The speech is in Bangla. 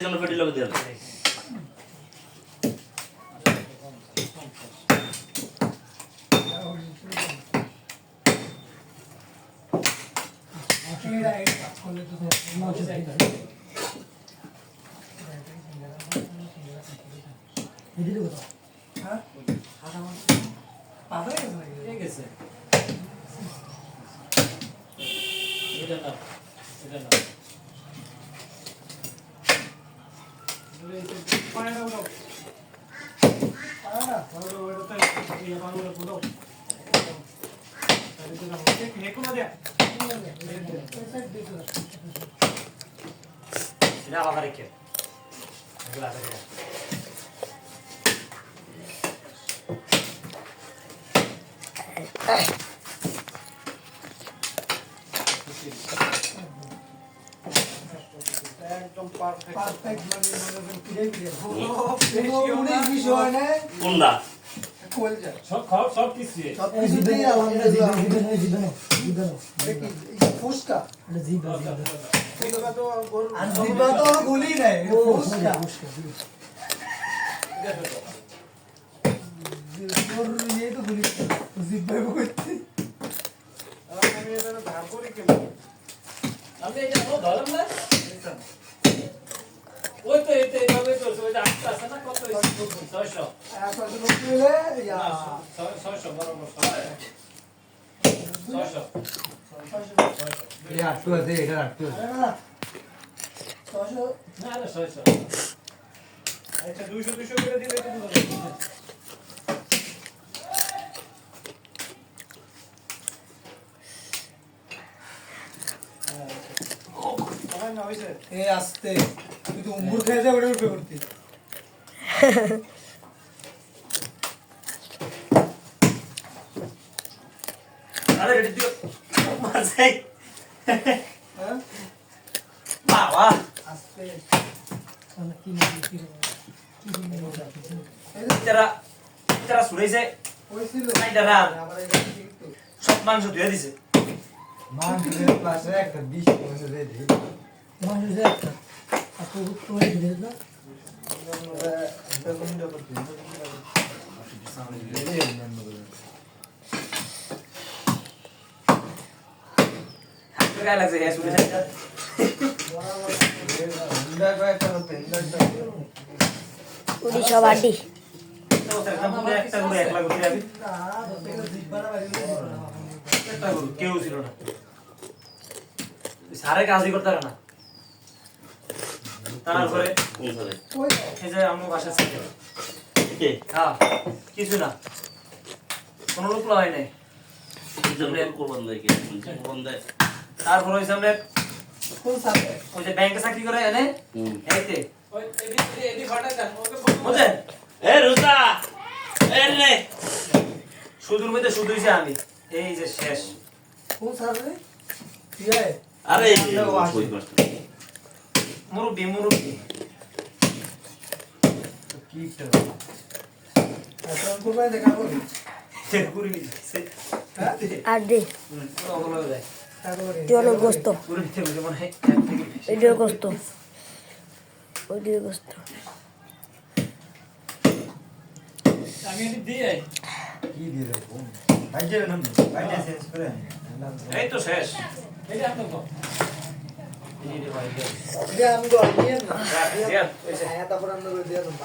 ফেটি লগে দেন Ini apa tarik ya? Gila tarik ya. Perfect Bunda. সব কিছু ফুসকা গুলি নাই ফুসকা ये तो गुली जिब्बे করতে আমি এটা ধার করি কেন আমি এটা ও ধরম না ওই তো এটা এইভাবে চলছে ওই যে আটটা আছে না কত 600 আসলে বলে ইয়া 600 বরাবর 600 Ya, tú así, era tú. না 600 না না 600 আচ্ছা 200 করে দিলে তো দুটো এ আস্তে তুই তো উমর খেয়ে যা ওটা উঠে করতে Ada di dia. Masai. হ্যাঁ Bawa. আস্তে Cara sudah sih. হইছিল নাই দাঁড়া। আবার এটা কিন্তু সব মাংস ধুয়ে দিছে। Man, tú le pasas a que bicho, no se ve. মানুষ একটা আপু তোই দিলে না হাতে গায়ে লাগছে হ্যাঁ সুরে যাচ্ছে। উড়িষ্যা বাডি একটা করে একলা করে যাবি। না দশটা জিব্বাটা বাজিয়ে একটা করে কেউ ছিল না। সারে কাজই করতে পারে না। তারপরে ওই এই যে আমার বাসা ছিল। হ্যাঁ কিছু না কোনো লোক হয় নাই তারপর ওই সামনে কোন সাথে ওই যে ব্যাংকে চাকরি করে এনে এইতে ওই এডি ফাটা দেন ওকে বুঝলেন সুদূর মধ্যে শুধু হয়েছে আমি এই যে শেষ কোন সাথে ইয়ে মুরব্বী এখন কোথায় দেখা হবে ঘুরে নিচ্ছে হ্যাঁ আর দে তারপরে টিওলো গোস্ত ঘুরে নিচ্ছে মনে হয় ভিডিও গোস্ত ভিডিও গোস্ত আমি এডি দিয়ে এই তো শেষ এডি আপনি কো এটা আমি তো নিয়ে না দেন, ওই যে। তারপর আমরা দিয়ে দেব